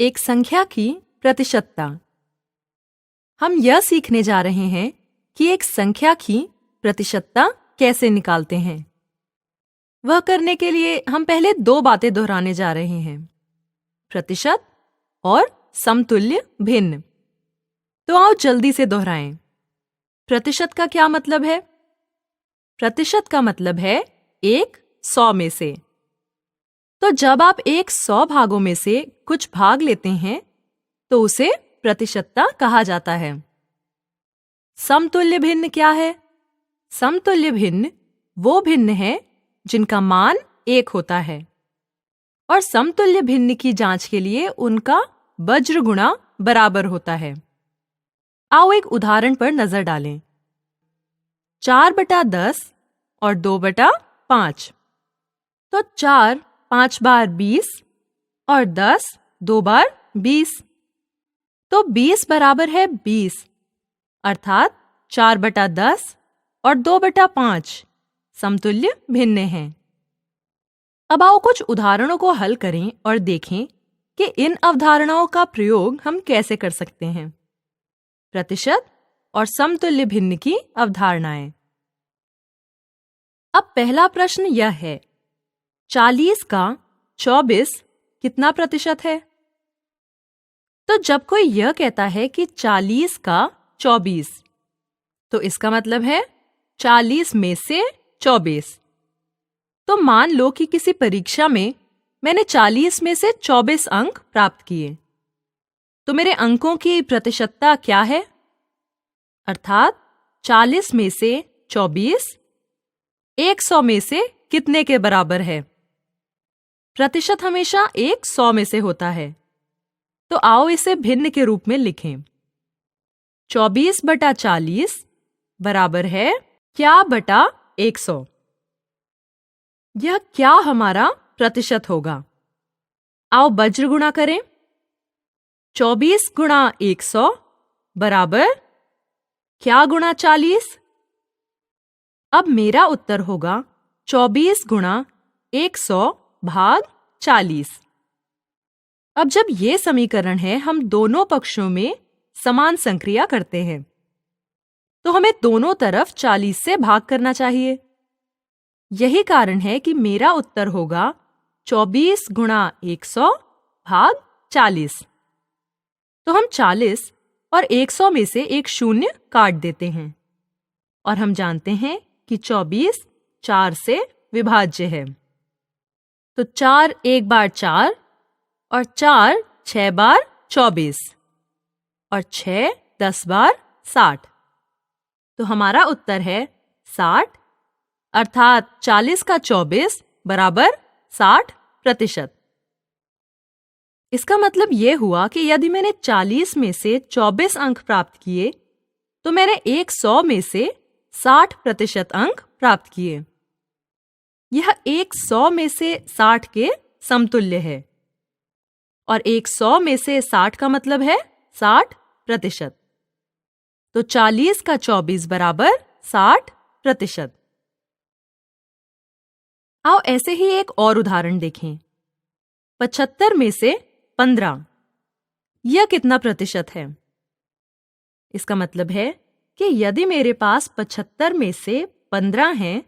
एक संख्या की प्रतिशतता। हम यह सीखने जा रहे हैं कि एक संख्या की प्रतिशतता कैसे निकालते हैं। वह करने के लिए हम पहले दो बातें दोहराने जा रहे हैं, प्रतिशत और समतुल्य भिन्न। तो आओ जल्दी से दोहराएं। प्रतिशत का क्या मतलब है? प्रतिशत का मतलब है 100 में से। तो जब आप 100 भागों में से कुछ भाग लेते हैं तो उसे प्रतिशतता कहा जाता है। समतुल्य भिन्न क्या है? समतुल्य भिन्न वो भिन्न है जिनका मान 1 होता है और समतुल्य भिन्न की जांच के लिए उनका वज्र गुणा बराबर होता है। आओ एक उदाहरण पर नजर डालें। 4/10 और 2/5। तो 4 5 बार 20 और 10 2 बार 20। तो 20 बराबर है 20, अर्थात 4/10 और 2/5 समतुल्य भिन्न हैं। अब आओ कुछ उदाहरणों को हल करें और देखें कि इन अवधारणाओं का प्रयोग हम कैसे कर सकते हैं। प्रतिशत और समतुल्य भिन्न की अवधारणाएं। अब पहला प्रश्न यह है, 40 का 24 कितना प्रतिशत है? तो जब कोई यह कहता है कि 40 का 24, तो इसका मतलब है 40 में से 24। तो मान लो कि किसी परीक्षा में मैंने 40 में से 24 अंक प्राप्त किए, तो मेरे अंकों की प्रतिशतता क्या है? अर्थात 40 में से 24 100 में से कितने के बराबर है? प्रतिशत हमेशा 100 में से होता है। तो आओ इसे भिन्न के रूप में लिखें। 24/40 बराबर है क्या बटा 100। यह क्या हमारा प्रतिशत होगा? आओ वज्र गुणा करें। 24 गुणा 100 बराबर क्या गुणा 40? अब मेरा उत्तर होगा 24 गुणा 100 भाग 40। अब जब ये समीकरण है, हम दोनों पक्षों में समान संक्रिया करते हैं, तो हमें दोनों तरफ 40 से भाग करना चाहिए। यही कारण है कि मेरा उत्तर होगा 24 गुणा 100 भाग 40। तो हम 40 और 100 में से एक शून्य काट देते हैं और हम जानते हैं कि 24 4 से विभाज्य है। तो 4 1 बार 4 और 4 6 बार 24 और 6 10 बार 60। तो हमारा उत्तर है 60, अर्थात 40 का 24 बराबर 60%। इसका मतलब यह हुआ कि यदि मैंने 40 में से 24 अंक प्राप्त किए तो मैंने 100 में से 60% अंक प्राप्त किए। यह 100 में से 60 के समतुल्य है और 100 में से 60 का मतलब है 60%। तो 40 का 24 बराबर 60%। आओ ऐसे ही एक और उदाहरण देखें। 75 में से 15, यह कितना प्रतिशत है? इसका मतलब है कि यदि मेरे पास 75 में से 15 हैं,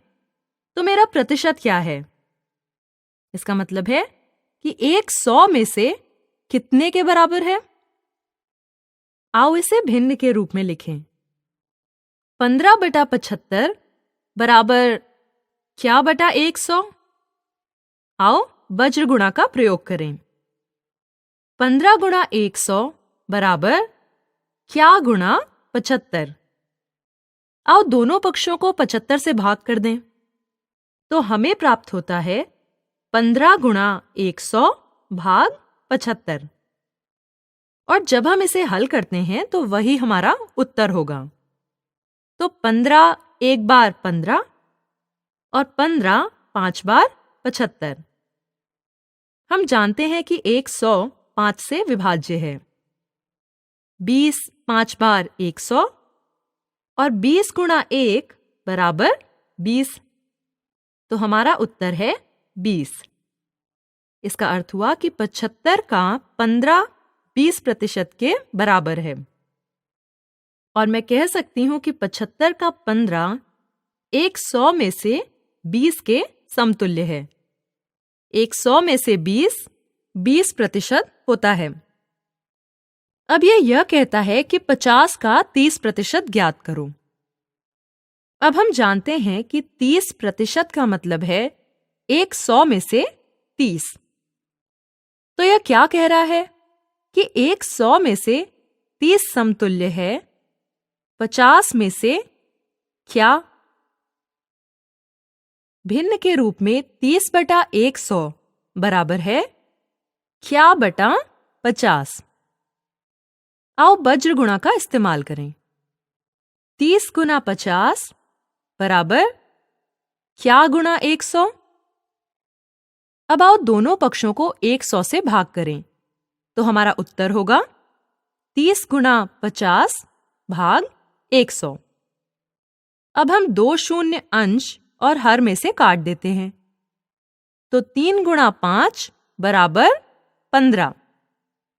तो मेरा प्रतिशत क्या है? इसका मतलब है कि 100 में से कितने के बराबर है? आओ इसे भिन्न के रूप में लिखें। 15/75 बराबर क्या बटा 100? आओ वज्र गुणा का प्रयोग करें। 15 गुणा 100 बराबर क्या गुणा 75? आओ दोनों पक्षों को 75 से भाग कर दें, तो हमें प्राप्त होता है 15 गुणा 100 भाग 75। और जब हम इसे हल करते हैं तो वही हमारा उत्तर होगा। तो 15 1 बार 15 और 15 5 बार 75। हम जानते हैं कि 100 5 से विभाज्य है। 20 5 बार 100 और 20 गुणा 1 बराबर 20। तो हमारा उत्तर है 20। इसका अर्थ हुआ कि 75 का 15 20% के बराबर है। और मैं कह सकती हूँ कि 75 का 15 100 में से 20 के समतुल्य है। 100 में से 20% होता है। अब यह कहता है कि 50 का 30% ज्ञात करो। अब हम जानते हैं कि 30% का मतलब है 100 में से 30। तो यह क्या कह रहा है कि 100 में से 30 समतुल्य है 50 में से क्या? भिन्न के रूप में 30 बटा 100 बराबर है क्या बटा 50। आओ वज्र गुणा का इस्तेमाल करें। 30 गुना 50 बराबर क्या गुणा 100। अब आओ दोनों पक्षों को 100 से भाग करें तो हमारा उत्तर होगा 30 गुना 50 भाग 100। अब हम 2 शून्य अंश और हर में से काट देते हैं तो 3 गुणा 5 बराबर 15।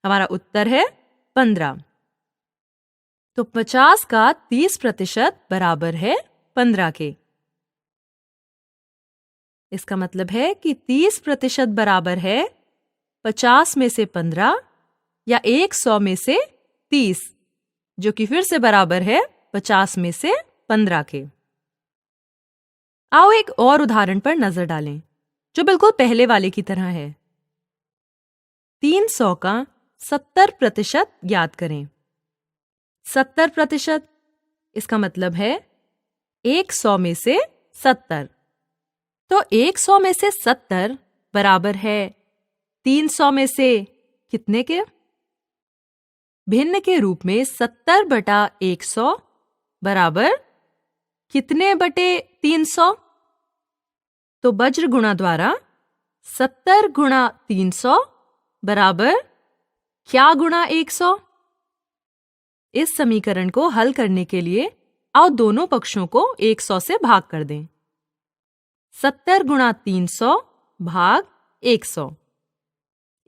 हमारा उत्तर है 15। तो 50 का 30% बराबर है 15 के। इसका मतलब है कि 30% बराबर है 50 में से 15 या 100 में से 30, जो कि फिर से बराबर है 50 में से 15 के। आओ एक और उदाहरण पर नजर डालें जो बिल्कुल पहले वाले की तरह है। 300 का 70% ज्ञात करें। 70% इसका मतलब है 100 में से 70। तो 100 में से 70 बराबर है 300 में से कितने के? भिन्न के रूप में 70 बटा 100 बराबर कितने बटे 300? तो वज्र गुणा द्वारा 70 गुणा 300 बराबर क्या गुणा 100? इस समीकरण को हल करने के लिए आओ दोनों पक्षों को 100 से भाग कर दें। 70 गुणा 300 भाग 100।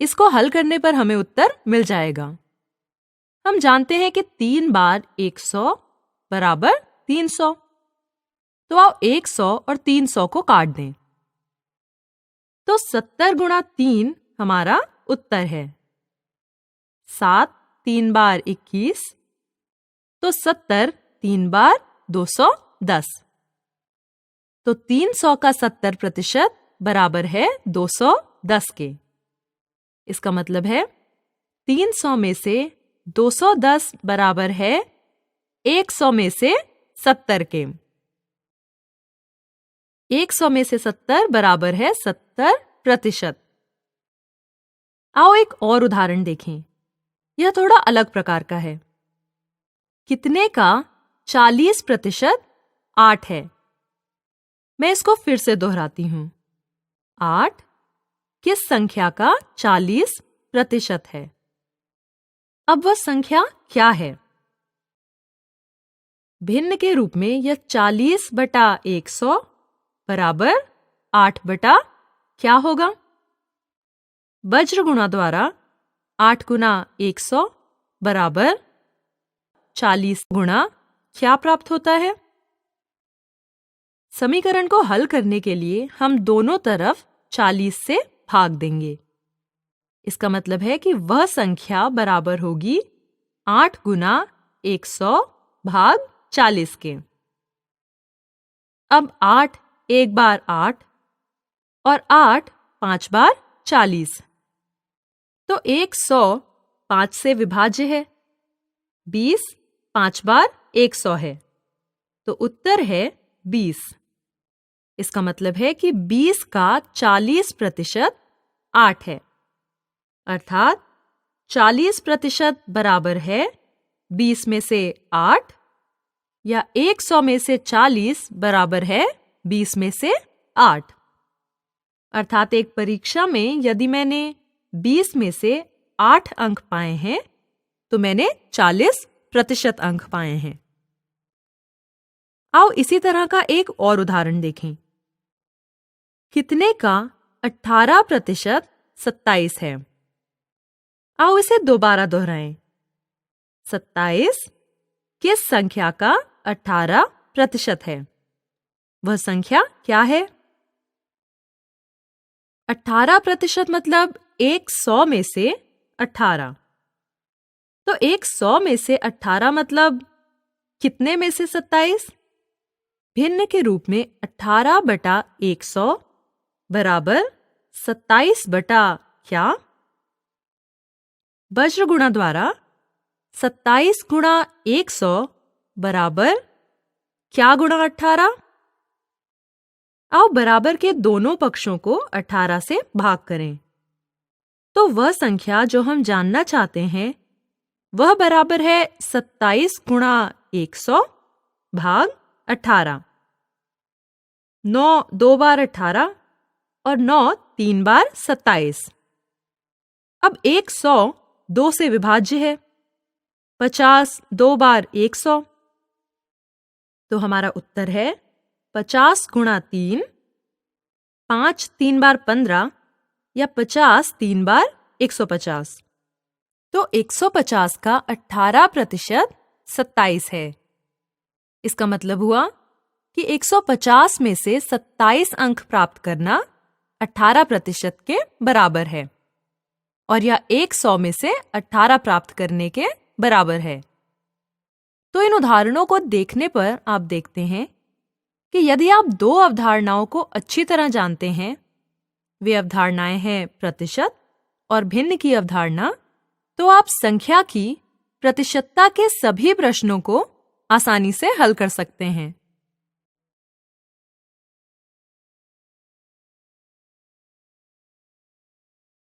इसको हल करने पर हमें उत्तर मिल जाएगा। हम जानते हैं कि 3 बार 100 बराबर 300। तो आओ 100 और 300 को काट दें तो 70 गुणा 3 हमारा उत्तर है। 7 3 बार 21 तो 70 3 बार 210। तो 300 का 70% बराबर है 210 के। इसका मतलब है 300 में से 210 बराबर है 100 में से 70 के। 100 में से 70 बराबर है 70%। आओ एक और उदाहरण देखें। यह थोड़ा अलग प्रकार का है। कितने का 40% 8 है। मैं इसको फिर से दोहराती हूं। 8 किस संख्या का 40% है? अब वह संख्या क्या है? भिन्न के रूप में यह 40 बटा 100 बराबर 8 बटा क्या होगा? वज्र गुणा द्वारा 8 गुना 100 बराबर 40 गुणा क्या प्राप्त होता है? समीकरण को हल करने के लिए हम दोनों तरफ 40 से भाग देंगे। इसका मतलब है कि वह संख्या बराबर होगी 8 गुना 100 भाग 40 के। अब 8 एक बार 8 और 8 5 बार 40। तो 100 5 से विभाज्य है। 20 5 बार 100 है तो उत्तर है 20। इसका मतलब है कि 20 का 40% 8 है, अर्थात 40% बराबर है 20 में से 8 या 100 में से 40 बराबर है 20 में से 8। अर्थात एक परीक्षा में यदि मैंने 20 में से 8 अंक पाए हैं तो मैंने 40% अंक पाए हैं। आओ इसी तरह का एक और उदाहरण देखें। कितने का 18% 27 है। आओ इसे दोबारा दोहराएं। 27 किस संख्या का 18% है? वह संख्या क्या है? 18% मतलब 100 में से 18। तो 100 में से 18 मतलब कितने में से 27? भिन्न के रूप में 18 बटा 100 बराबर 27 बटा क्या? वज्र गुणा द्वारा 27 गुणा 100 बराबर क्या गुणा 18? आओ बराबर के दोनों पक्षों को 18 से भाग करें। तो वह संख्या जो हम जानना चाहते हैं वह बराबर है 27 गुणा 100 भाग 18। 9 2 बार 18 और 9 3 बार 27। अब 100 2 से विभाज्य है। 50 2 बार 100। तो हमारा उत्तर है 50 गुणा 3, 5 3 बार 15 या 50 3 बार 150। तो 150 का 18% 27 है। इसका मतलब हुआ कि 150 में से 27 अंक प्राप्त करना 18% के बराबर है और यह 100 में से 18 प्राप्त करने के बराबर है। तो इन उदाहरणों को देखने पर आप देखते हैं कि यदि आप दो अवधारणाओं को अच्छी तरह जानते हैं, वे अवधारणाएं हैं प्रतिशत और भिन्न की अवधारणा, तो आप संख्या की प्रतिशतता के सभी प्रश्नों को आसानी से हल कर सकते हैं।